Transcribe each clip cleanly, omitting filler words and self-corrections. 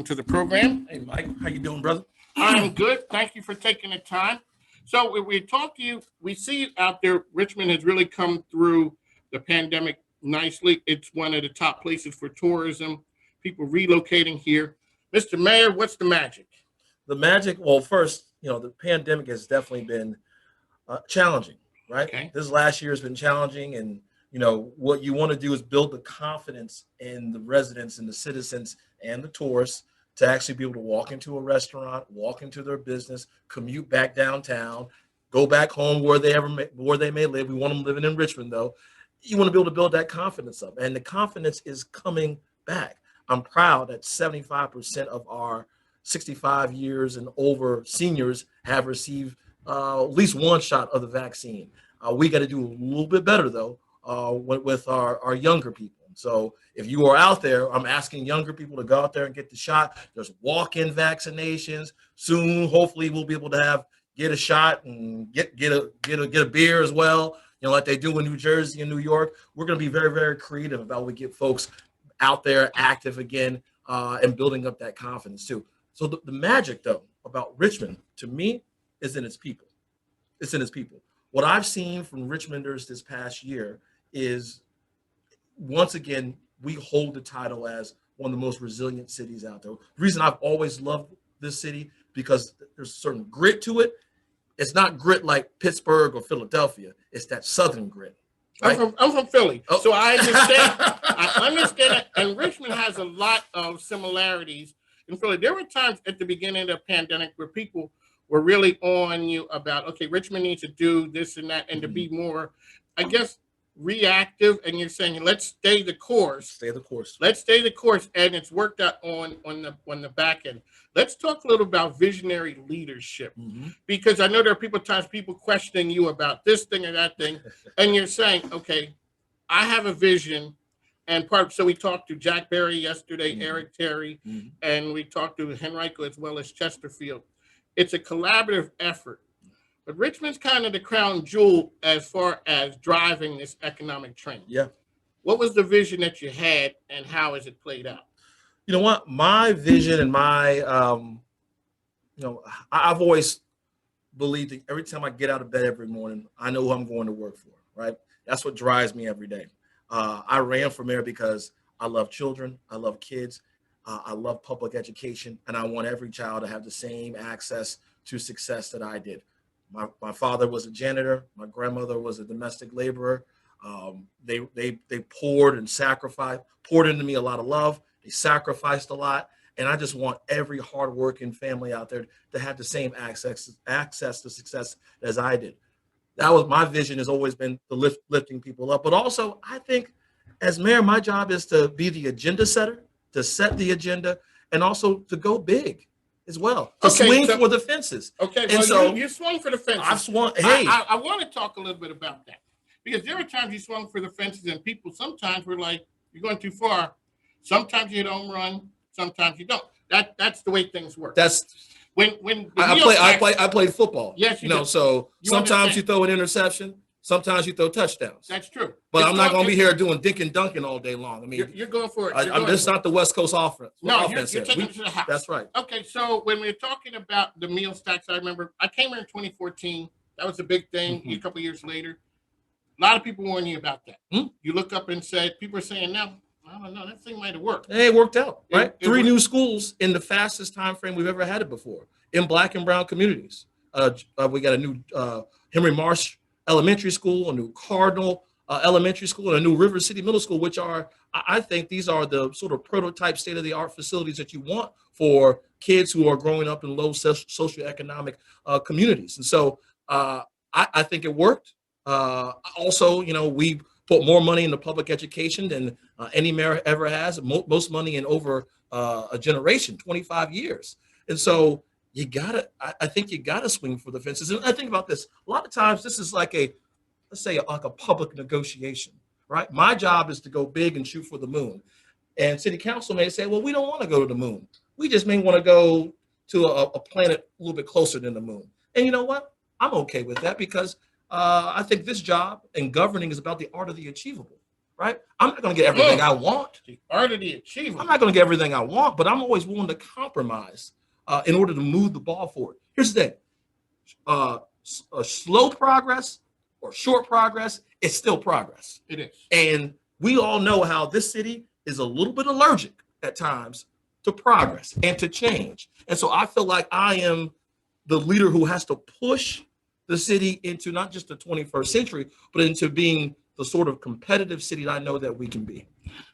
To the program. Hey, Mike, how you doing, brother? I'm good. Thank you for taking the time. So when we talk to you, we see out there Richmond has really come through the pandemic nicely. It's one of the top places for tourism, people relocating here. Mr. Mayor, what's the magic? The magic, well, first, the pandemic has definitely been challenging, right? Okay. This last year has been challenging, and what you want to do is build the confidence in the residents and the citizens and the tourists to actually be able to walk into a restaurant, walk into their business, commute back downtown, go back home where they may live. We want them living in Richmond, though. You want to be able to build that confidence up, and the confidence is coming back. I'm proud that 75% of our 65 years and over seniors have received at least one shot of the vaccine. We got to do a little bit better, though, with our younger people. So if you are out there, I'm asking younger people to go out there and get the shot. There's walk-in vaccinations. Soon, hopefully, we'll be able to get a shot and get a beer as well. Like they do in New Jersey and New York. We're going to be very, very creative about we get folks out there active again and building up that confidence too. So the magic, though, about Richmond, to me, is in its people. It's in its people. What I've seen from Richmonders this past year is, once again, we hold the title as one of the most resilient cities out there. The reason I've always loved this city, because there's a certain grit to it. It's not grit like Pittsburgh or Philadelphia. It's that Southern grit. Right? I'm from Philly, Oh. so I understand. I understand it. And Richmond has a lot of similarities in Philly. There were times at the beginning of the pandemic where people were really on you about, okay, Richmond needs to do this and that, and to be more, I guess, reactive. And you're saying, let's stay the course. Stay the course. Let's stay the course, and it's worked out on the back end. Let's talk a little about visionary leadership, because I know there are times people questioning you about this thing or that thing, and you're saying, okay, I have a vision. And so we talked to Jack Berry yesterday, Eric Terry, and we talked to Henrico as well as Chesterfield. It's a collaborative effort, but Richmond's kind of the crown jewel as far as driving this economic trend. Yeah. What was the vision that you had, and how has it played out? You know what? My vision and I've always believed that every time I get out of bed every morning, I know who I'm going to work for, right? That's what drives me every day. I ran for mayor because I love children, I love kids, I love public education, and I want every child to have the same access to success that I did. My father was a janitor. My grandmother was a domestic laborer. They poured into me a lot of love. They sacrificed a lot. And I just want every hardworking family out there to have the same access to success as I did. That was my vision, has always been the lifting people up. But also, I think as mayor, my job is to be the agenda setter, to set the agenda, and also to go big as well, to swing for the fences. Okay, and well, so you swung for the fences. I've swung. Hey, I want to talk a little bit about that, because there are times you swung for the fences, and people sometimes were like, "You're going too far." Sometimes you don't run, sometimes you don't. That's the way things work. That's when I played football. Yes, you did. So You sometimes understand. you throw an interception, sometimes you throw touchdowns. That's true. But I'm not going to be here doing dink and dunking all day long. I mean, You're going for it. this is not the West Coast offense. No, you're taking it to the house. That's right. Okay, so when we're talking about the meal stacks, I remember I came here in 2014. That was a big thing. A couple of years later, a lot of people warned you about that. You look up and said, people are saying now, I don't know, that thing might have worked. Hey, it worked out, right? It 3 worked. new schools in the fastest time frame we've ever had it before in Black and brown communities. We got a new Henry Marsh Elementary School, a new Cardinal Elementary School, and a new River City Middle School, which are, I think these are the sort of prototype state-of-the-art facilities that you want for kids who are growing up in low socioeconomic communities. And so I think it worked. Also, we put more money into public education than any mayor ever has, most money in over a generation, 25 years. And so I think you gotta swing for the fences. And I think about this, a lot of times this is like let's say like a public negotiation, right? My job is to go big and shoot for the moon. And city council may say, well, we don't want to go to the moon. We just may want to go to a planet a little bit closer than the moon. And you know what? I'm okay with that, because I think this job and governing is about the art of the achievable, right? I'm not going to get everything I want. The art of the achievement. I'm not going to get everything I want, but I'm always willing to compromise in order to move the ball forward. Here's the thing. A slow progress or short progress, it's still progress. It is. And we all know how this city is a little bit allergic at times to progress and to change. And so I feel like I am the leader who has to push the city into not just the 21st century, but into being the sort of competitive city that I know that we can be.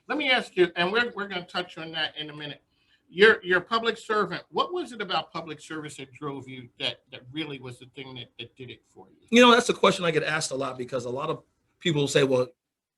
Let me ask you, and we're going to touch on that in a minute. You're a public servant. What was it about public service that drove you that really was the thing that did it for you? You know, that's a question I get asked a lot because a lot of people say, well,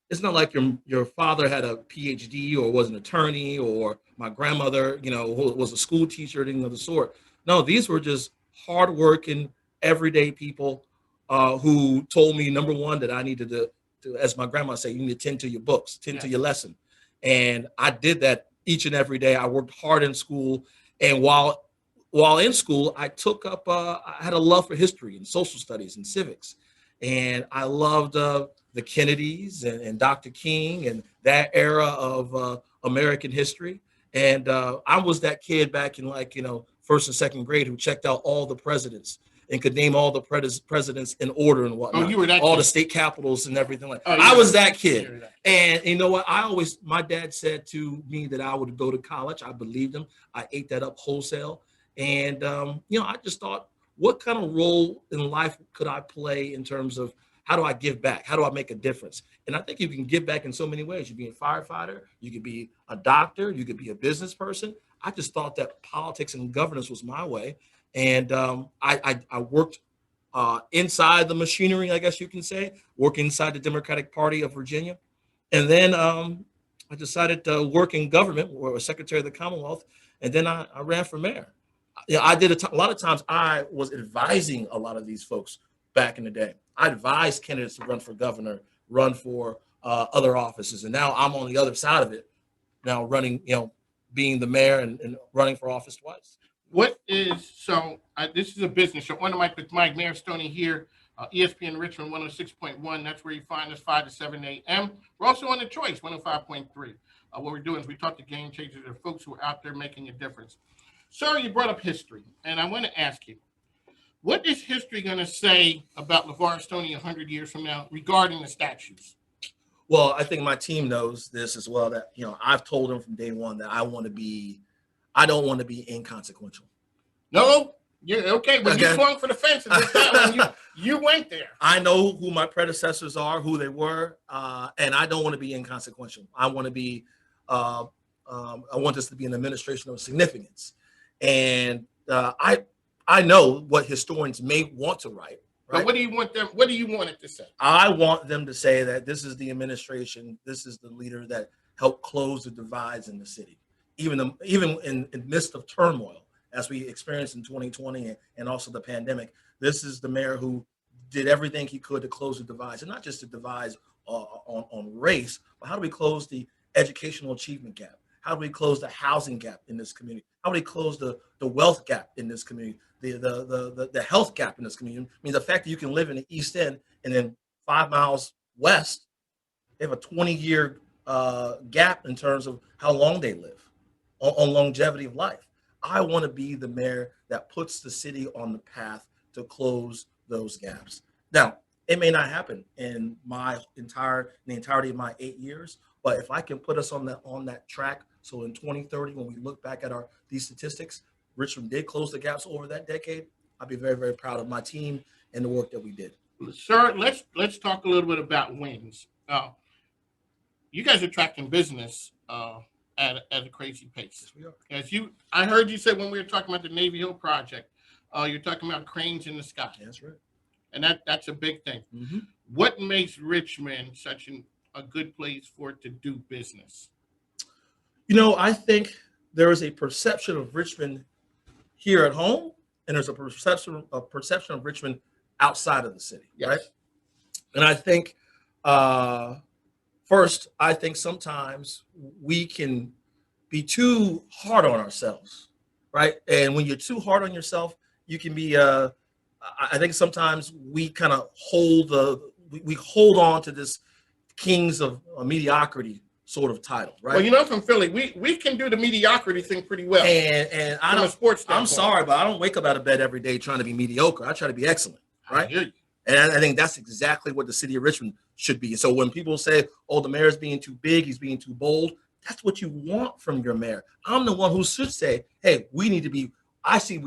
it's not like your father had a PhD or was an attorney or my grandmother, was a school teacher, anything of the sort. No, these were just hardworking, everyday people who told me, number one, that I needed to, as my grandma said, you need to tend to your books, tend to your lesson. And I did that each and every day. I worked hard in school. And while in school, I took up, I had a love for history and social studies and civics. And I loved the Kennedys and Dr. King and that era of American history. And I was that kid back in first and second grade who checked out all the presidents and could name all the presidents in order and whatnot. Oh, you were that all kid. the state capitals and everything like that. Oh, I was that kid. That. And you know what? My dad said to me that I would go to college. I believed him. I ate that up wholesale. And, I just thought, what kind of role in life could I play in terms of how do I give back? How do I make a difference? And I think you can give back in so many ways. You can be a firefighter. You could be a doctor. You could be a business person. I just thought that politics and governance was my way. And I worked inside the machinery, I guess you can say, work inside the Democratic Party of Virginia. And then I decided to work in government or Secretary of the Commonwealth. And then I ran for mayor. I did a lot of times I was advising a lot of these folks back in the day. I advised candidates to run for governor, run for other offices. And now I'm on the other side of it, now running, being the mayor and running for office twice. This is a business show. On the mic with Mike, Mayor Stoney here, ESPN Richmond 106.1. That's where you find us 5 to 7 a.m. We're also on The Choice 105.3. What we're doing is we talk to game changers or folks who are out there making a difference. Sir, you brought up history, and I want to ask you, what is history going to say about LeVar Stoney 100 years from now regarding the statues? Well, I think my team knows this as well, that, I've told them from day one that I don't want to be inconsequential. No, you're okay. When you swung for the fences, you went there. I know who my predecessors are, who they were, and I don't want to be inconsequential. I want to be, I want this to be an administration of significance. And I know what historians may want to write. Right? But what do you want them? What do you want it to say? I want them to say that this is the administration, this is the leader that helped close the divides in the city, even in the midst of turmoil, as we experienced in 2020 and also the pandemic. This is the mayor who did everything he could to close the divides, and not just the divides on race, but how do we close the educational achievement gap? How do we close the housing gap in this community? How do we close the wealth gap in this community? The health gap in this community? I mean, the fact that you can live in the East End and then 5 miles west, they have a 20-year gap in terms of how long they live on longevity of life. I want to be the mayor that puts the city on the path to close those gaps. Now, it may not happen in the entirety of my 8 years, but if I can put us on that track, so in 2030, when we look back at these statistics, Richmond did close the gaps over that decade. I'd be very, very proud of my team and the work that we did. Sir, let's talk a little bit about wins. You guys are attracting business at a crazy pace. Yes, we are. I heard you say when we were talking about the Navy Hill project, you're talking about cranes in the sky. That's right. And that's a big thing. Mm-hmm. What makes Richmond such a good place for it to do business? I think there is a perception of Richmond here at home, and there's a perception of Richmond outside of the city, yes. Right? And I think, first, I think sometimes we can be too hard on ourselves, right? And when you're too hard on yourself, you can be. I think sometimes we kind of hold on to this kings of mediocrity sort of title, right? Well, you know, from Philly, we can do the mediocrity thing pretty well. And I from a don't. sports I'm standpoint. sorry, but I don't wake up out of bed every day trying to be mediocre. I try to be excellent, I right? hear you. And I think that's exactly what the city of Richmond should be. So when people say, "Oh, the mayor's being too big, he's being too bold," that's what you want from your mayor. I'm the one who should say, "Hey, we need to be. I see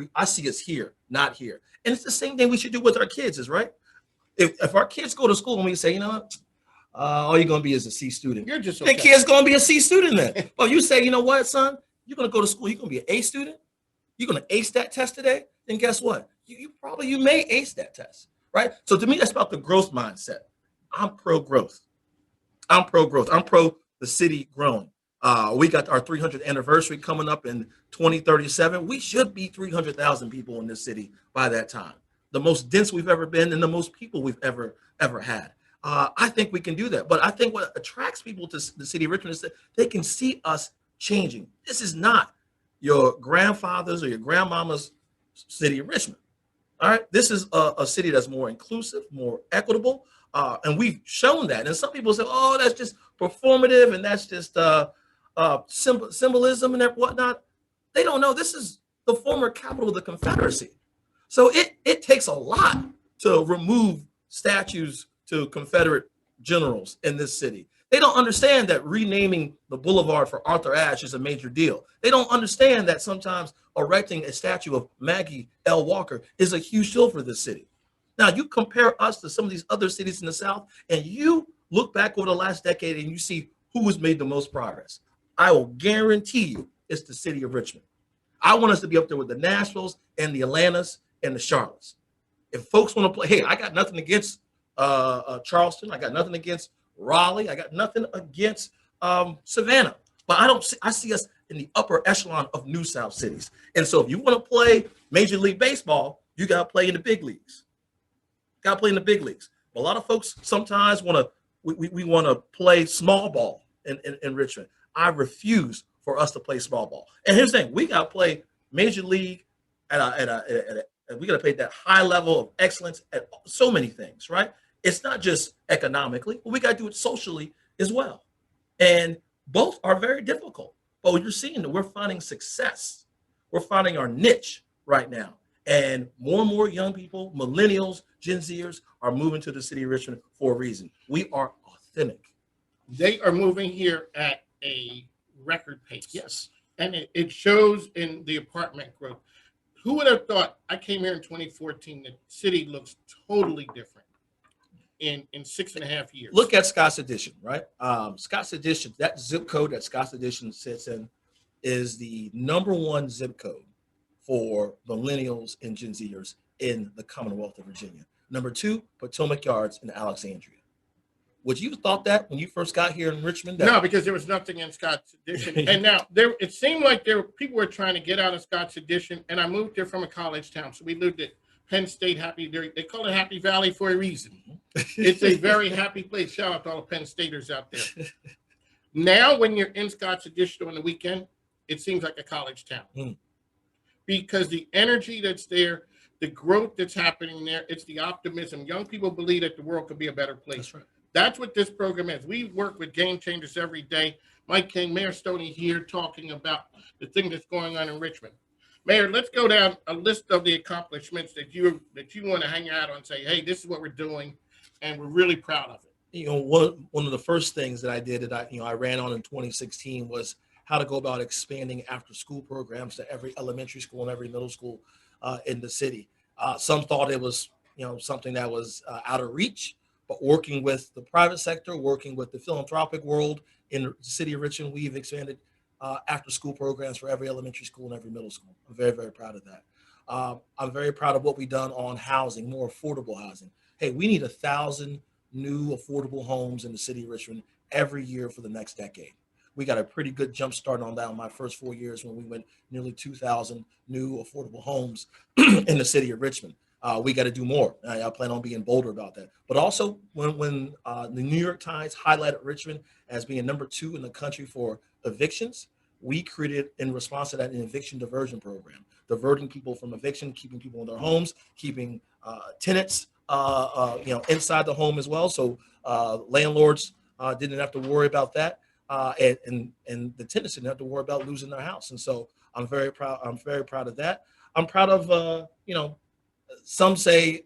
us here, not here." And it's the same thing we should do with our kids, is right. If our kids go to school and we say, you know what, all you're gonna be is a C student. You're just The okay. kid's gonna be a C student then. But you say, you know what, son, you're gonna go to school. You're gonna be an A student. You're gonna ace that test today. Then guess what? You may ace that test, right? So to me, that's about the growth mindset. I'm pro growth. I'm pro growth. I'm pro the city growing. We got our 300th anniversary coming up in 2037. We should be 300,000 people in this city by that time. The most dense we've ever been and the most people we've ever had. I think we can do that. But I think what attracts people to the city of Richmond is that they can see us changing. This is not your grandfather's or your grandmama's city of Richmond. All right. This is a city that's more inclusive, more equitable. And we've shown that. And some people say, oh, that's just performative and that's just symbolism and whatnot. They don't know this is the former capital of the Confederacy. So it takes a lot to remove statues to Confederate generals in this city. They don't understand that renaming the boulevard for Arthur Ashe is a major deal. They don't understand that sometimes erecting a statue of Maggie L. Walker is a huge deal for this city. Now, you compare us to some of these other cities in the South, and you look back over the last decade and you see who has made the most progress. I will guarantee you it's the city of Richmond. I want us to be up there with the Nashvilles and the Atlantas and the Charlottes. If folks want to play, hey, I got nothing against Charleston. I got nothing against Raleigh. I got nothing against Savannah. But I see us in the upper echelon of New South cities. And so if you want to play Major League Baseball, you got to play in the big leagues. Got to play in the big leagues. But a lot of folks sometimes we want to play small ball in Richmond. I refuse for us to play small ball. And here's the thing: we got to play Major League we got to play that high level of excellence at so many things, right? It's not just economically, but we got to do it socially as well. And both are very difficult. But you're seeing that we're finding success. We're finding our niche right now. And more young people, millennials, Gen Zers, are moving to the city of Richmond for a reason. We are authentic. They are moving here at a record pace. Yes. And it shows in the apartment growth. Who would have thought? I came here in 2014. The city looks totally different in 6.5 years. Look at Scott's Addition, right? Scott's Addition, that zip code that Scott's Addition sits in is the #1 zip code for millennials and Gen Zers in the Commonwealth of Virginia. #2, Potomac Yards in Alexandria. Would you have thought that when you first got here in Richmond? No, because there was nothing in Scott's Addition. And now it seemed like people were trying to get out of Scott's Addition. And I moved there from a college town. So we lived at Penn State They call it Happy Valley for a reason. It's a very happy place. Shout out to all the Penn Staters out there. Now, when you're in Scott's Addition on the weekend, it seems like a college town. Because the energy that's there, the growth that's happening there, it's the optimism. Young people believe that the world could be a better place. That's right. That's what this program is. We work with game changers every day. Mike King, Mayor Stoney here talking about the thing that's going on in Richmond. Mayor, let's go down a list of the accomplishments that you want to hang out on and say, hey, this is what we're doing, and we're really proud of it. You know, one of the first things that I did that I ran on in 2016 was how to go about expanding after school programs to every elementary school and every middle school in the city. Some thought it was something that was out of reach. But working with the private sector, working with the philanthropic world in the city of Richmond, we've expanded after-school programs for every elementary school and every middle school. I'm very, very proud of that. I'm very proud of what we've done on housing, more affordable housing. Hey, we need 1,000 new affordable homes in the city of Richmond every year for the next decade. We got a pretty good jump start on that in my first 4 years when we went nearly 2,000 new affordable homes in the city of Richmond. We got to do more. I plan on being bolder about that. But also, when the New York Times highlighted Richmond as being #2 in the country for evictions, we created, in response to that, an eviction diversion program, diverting people from eviction, keeping people in their homes, keeping tenants, inside the home as well. So landlords didn't have to worry about that, and the tenants didn't have to worry about losing their house. And so I'm very proud. I'm very proud of that. I'm proud of some say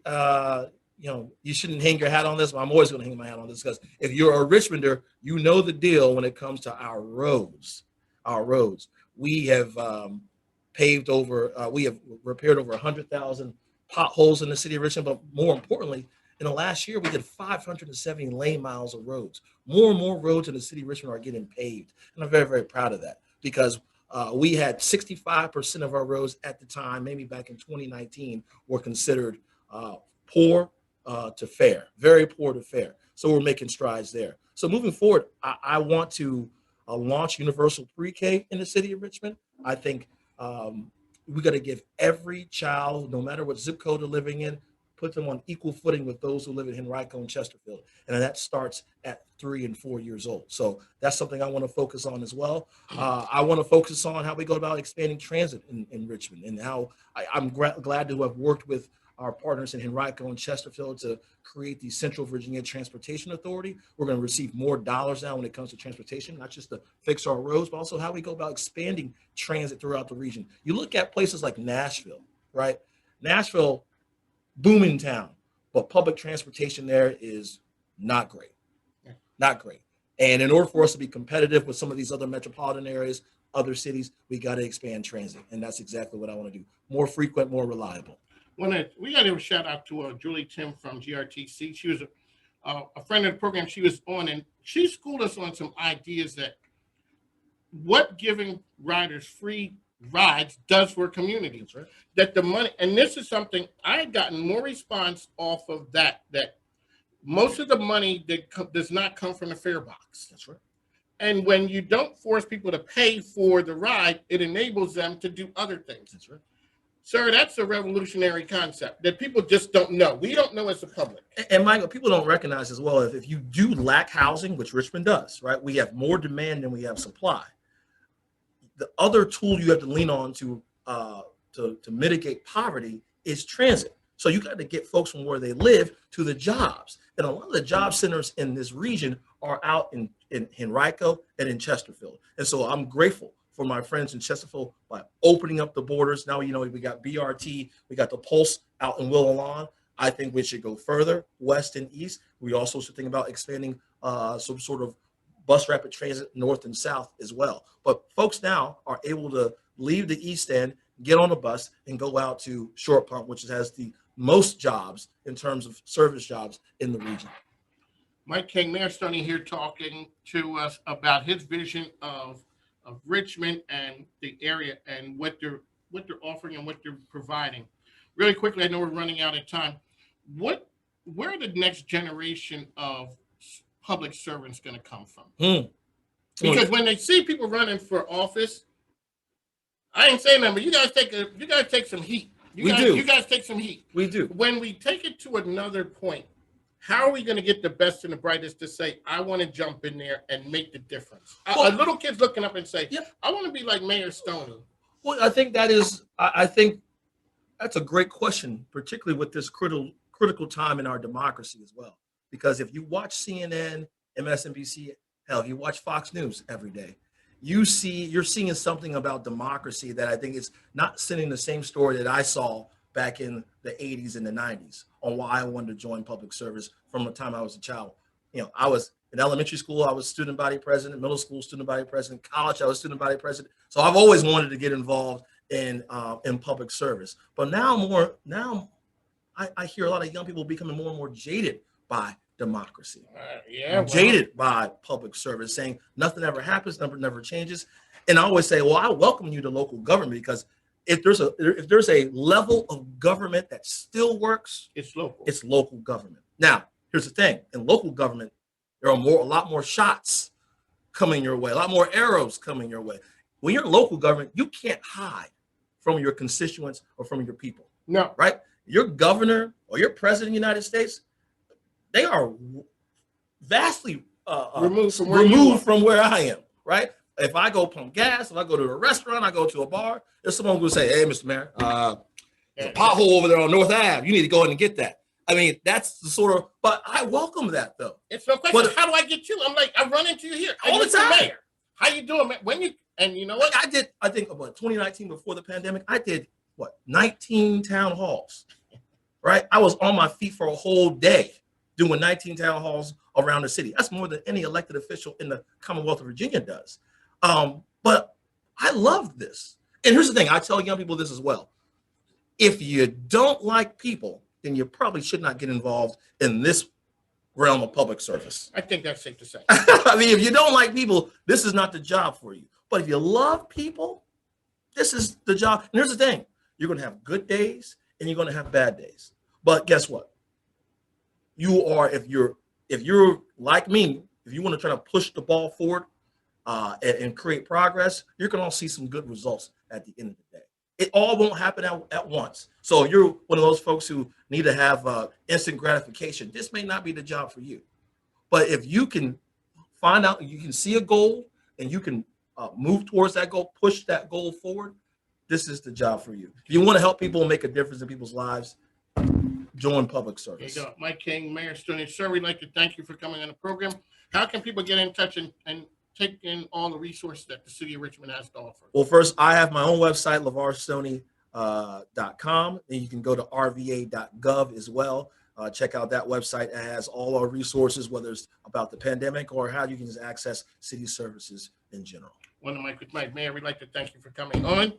you shouldn't hang your hat on this, but I'm always going to hang my hat on this because if you're a Richmonder, you know the deal when it comes to our roads. Our roads. We have paved over. We have repaired over 100,000 potholes in the city of Richmond, but more importantly, in the last year, we did 570 lane miles of roads. More and more roads in the city of Richmond are getting paved. And I'm very, very proud of that because we had 65% of our roads at the time, maybe back in 2019, were considered poor to fair, very poor to fair. So we're making strides there. So moving forward, I want to launch universal pre-K in the city of Richmond. I think we got to give every child, no matter what zip code they're living in, put them on equal footing with those who live in Henrico and Chesterfield. And that starts at 3 and 4 years old. So that's something I want to focus on as well. I want to focus on how we go about expanding transit in Richmond and how I'm glad to have worked with our partners in Henrico and Chesterfield to create the Central Virginia Transportation Authority. We're going to receive more dollars now when it comes to transportation, not just to fix our roads, but also how we go about expanding transit throughout the region. You look at places like Nashville, right? Nashville, booming town, but public transportation there is not great, not great. And in order for us to be competitive with some of these other metropolitan areas, other cities, we got to expand transit. And that's exactly what I want to do. More frequent, more reliable. We got to give a shout out to Julie Tim from GRTC. She was a friend of the program she was on, and she schooled us on some ideas that what giving riders free rides does for communities. That's right. That the money, and this is something I had gotten more response off of that most of the money that does not come from the fare box. That's right. And when you don't force people to pay for the ride, it enables them to do other things. That's right. Sir, that's a revolutionary concept that people just don't know. We don't know as the public. And Michael, people don't recognize as well, if you do lack housing, which Richmond does, right? We have more demand than we have supply. The other tool you have to lean on to mitigate poverty is transit. So you got to get folks from where they live to the jobs. And a lot of the job centers in this region are out in Henrico and in Chesterfield. And so I'm grateful for my friends in Chesterfield by opening up the borders. Now, we got BRT, we got the Pulse out in Willalon. I think we should go further west and east. We also should think about expanding some sort of bus rapid transit north and south as well. But folks now are able to leave the East End, get on a bus, and go out to Short Pump, which has the most jobs in terms of service jobs in the region. Mike King, Mayor Stoney here talking to us about his vision of Richmond and the area and what they're offering and what they're providing. Really quickly, I know we're running out of time. Where are the next generation of public servants going to come from? Because when they see people running for office, I ain't saying that, but you guys take some heat. You guys take some heat. We do. When we take it to another point, how are we going to get the best and the brightest to say, I want to jump in there and make the difference? A little kid's looking up and say, I want to be like Mayor Stoney. Well, I think that's a great question, particularly with this critical time in our democracy as well. Because if you watch CNN, MSNBC, hell, if you watch Fox News every day, you're seeing something about democracy that I think is not sending the same story that I saw back in the 80s and the 90s on why I wanted to join public service from the time I was a child. I was in elementary school, I was student body president, middle school, student body president, college, I was student body president. So I've always wanted to get involved in public service. But now I hear a lot of young people becoming more and more jaded by democracy. Jaded by public service, saying nothing ever happens, never changes. And I always say, well, I welcome you to local government because if there's a level of government that still works, it's local government. Now, here's the thing: in local government, there are a lot more shots coming your way, a lot more arrows coming your way. When you're in local government, you can't hide from your constituents or from your people. No, right? Your governor or your president of the United States, they are vastly removed from where I am, right? If I go pump gas, if I go to a restaurant, I go to a bar, there's someone who will say, hey, Mr. Mayor, there's a pothole over there on North Ave. You need to go in and get that. I mean, that's the sort of, but I welcome that though. It's no question. But How do I get you? I'm like, I run into you here all the Mr. time. Mayor, how you doing, man? When you and you know what? I think about 2019 before the pandemic, I did what 19 town halls. Right, I was on my feet for a whole day doing 19 town halls around the city. That's more than any elected official in the Commonwealth of Virginia does. But I love this. And here's the thing: I tell young people this as well. If you don't like people, then you probably should not get involved in this realm of public service. I think that's safe to say. I mean, if you don't like people, this is not the job for you. But if you love people, this is the job. And here's the thing: you're going to have good days and you're going to have bad days. But guess what? You are, if you're like me, if you want to try to push the ball forward and create progress, you're going to see some good results at the end of the day. It all won't happen at once. So if you're one of those folks who need to have instant gratification, this may not be the job for you. But if you can find out, you can see a goal and you can move towards that goal, push that goal forward, this is the job for you. If you want to help people and make a difference in people's lives, join public service. There you go. Mike King, Mayor Stoney. Sir, we'd like to thank you for coming on the program. How can people get in touch and take in all the resources that the city of Richmond has to offer? Well, first, I have my own website, LeVarStoney.com. And you can go to rva.gov as well. Check out that website. It has all our resources, whether it's about the pandemic or how you can just access city services in general. One of Mike with Mike. Mayor, we'd like to thank you for coming on.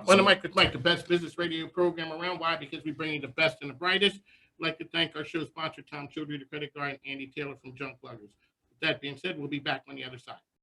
One of Mike with Mike, the best business radio program around. Why? Because we bring you the best and the brightest. We'd like to thank our show sponsor, Tom Childry, the credit card, and Andy Taylor from Junk Pluggers. With that being said, we'll be back on the other side.